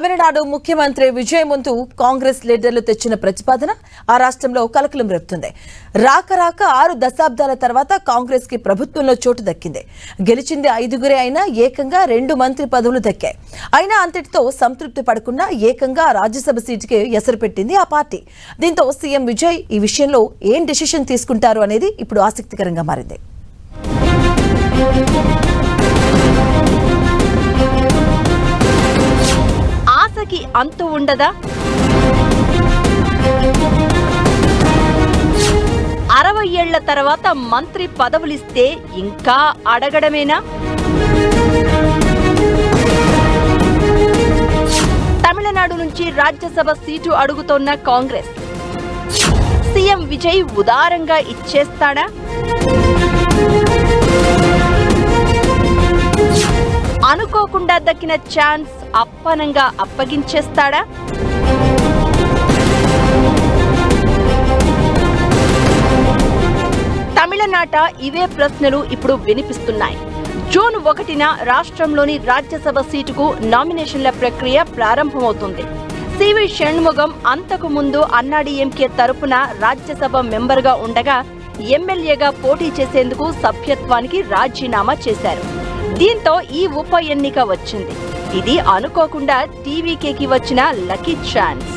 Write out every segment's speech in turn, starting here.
తమిళనాడు ముఖ్యమంత్రి విజయ్ ముందు కాంగ్రెస్ లీడర్లు తెచ్చిన ప్రతిపాదన ఆ రాష్ట్రంలో కలకలం రేపుతుంది. రాక 6 దశాబ్దాల తర్వాత కాంగ్రెస్ కి ప్రభుత్వంలో చోటు దక్కింది. గెలిచింది 5గురే అయినా ఏకంగా 2 మంత్రి పదవులు దక్కాయి. అయినా అంతటితో సంతృప్తి పడకుండా ఏకంగా రాజ్యసభ సీటుకి ఎసరు పెట్టింది ఆ పార్టీ. దీంతో సీఎం విజయ్ ఈ విషయంలో ఏం డిసిషన్ తీసుకుంటారు అనేది ఇప్పుడు ఆసక్తికరంగా మారింది. ఆశకి అంతు ఉండదా? 60 ఏళ్ల తర్వాత మంత్రి పదవులిస్తే ఇంకా అడగడమేనా? తమిళనాడు నుంచి రాజ్యసభ సీటు అడుగుతోన్న కాంగ్రెస్ సీఎం విజయ్ ఉదారంగా ఇచ్చేస్తాడా? అనుకోకుండా దక్కిన ఛాన్స్ అప్పనంగా అప్పగించేస్తాడా? తమిళనాట ఇవే ప్రశ్నలు ఇప్పుడు వినిపిస్తున్నాయి. జూన్ 1న రాష్ట్రంలోని రాజ్యసభ సీటుకు నామినేషన్ల ప్రక్రియ ప్రారంభమవుతుంది. సివి షణ్ముగం అంతకు ముందు అన్నాడీఎంకే తరపున రాజ్యసభ మెంబర్గా ఉండగా ఎమ్మెల్యేగా పోటీ చేసేందుకు సభ్యత్వానికి రాజీనామా చేశారు. దీంతో ఈ ఉప ఎన్నిక వచ్చింది. ఇది అనుకోకుండా టీవీకేకి వచ్చిన లక్కీ ఛాన్స్.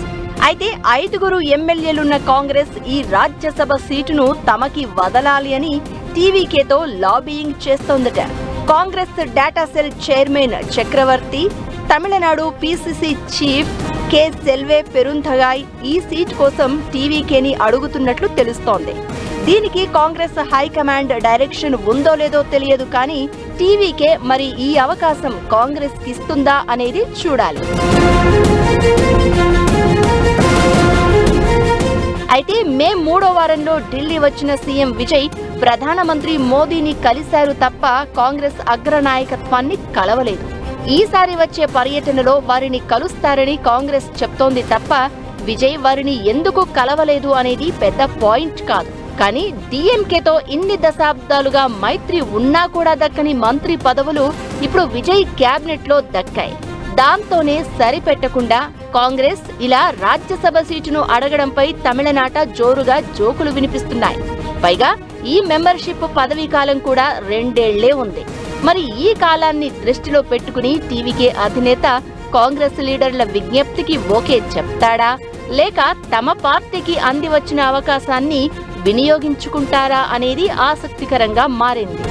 అయితే 5గురు ఎమ్మెల్యేలున్న కాంగ్రెస్ ఈ రాజ్యసభ సీటును తమకి వదలాలి అని టీవీకేతో లాబియింగ్ చేస్తోందట. Congress data cell chairman Chakravarthy, Tamil Nadu PCC chief K Selvaperunthagai ఈ సీట్ కోసం టీవీకేని అడుగుతున్నట్లు తెలుస్తోంది. దీనికి కాంగ్రెస్ హైకమాండ్ డైరెక్షన్ ఉందో లేదో తెలియదు, కానీ టీవీకే మరి ఈ అవకాశం కాంగ్రెస్ కిస్తుందా అనేది చూడాలి. అయితే మే 3వ వారంలో ఢిల్లీ వచ్చిన సీఎం విజయ్ ప్రధానమంత్రి మోదీని కలిశారు తప్ప కాంగ్రెస్ అగ్రనాయకత్వాన్ని కలవలేదు. ఈసారి వచ్చే పర్యటనలో వారిని కలుస్తారని కాంగ్రెస్ చెప్తోంది తప్ప విజయ్ వారిని ఎందుకు కలవలేదు అనేది పెద్ద పాయింట్ కాదు. కానీ డీఎంకేతో ఇన్ని దశాబ్దాలుగా మైత్రి ఉన్నా కూడా దక్కని మంత్రి పదవులు ఇప్పుడు విజయ్ క్యాబినెట్ లో దక్కాయి. దాంతోనే సరిపెట్టకుండా కాంగ్రెస్ ఇలా రాజ్యసభ సీటును అడగడంపై తమిళనాట జోరుగా జోకులు వినిపిస్తున్నాయి. పైగా ఈ మెంబర్షిప్ పదవీ కాలం కూడా 2 ఏళ్లే ఉంది. మరి ఈ కాలాన్ని దృష్టిలో పెట్టుకుని టీవీకే అధినేత కాంగ్రెస్ లీడర్ల విజ్ఞప్తికి ఓకే చెప్తాడా, లేక తమ పార్టీకి అంది వచ్చిన అవకాశాన్ని వినియోగించుకుంటారా అనేది ఆసక్తికరంగా మారింది.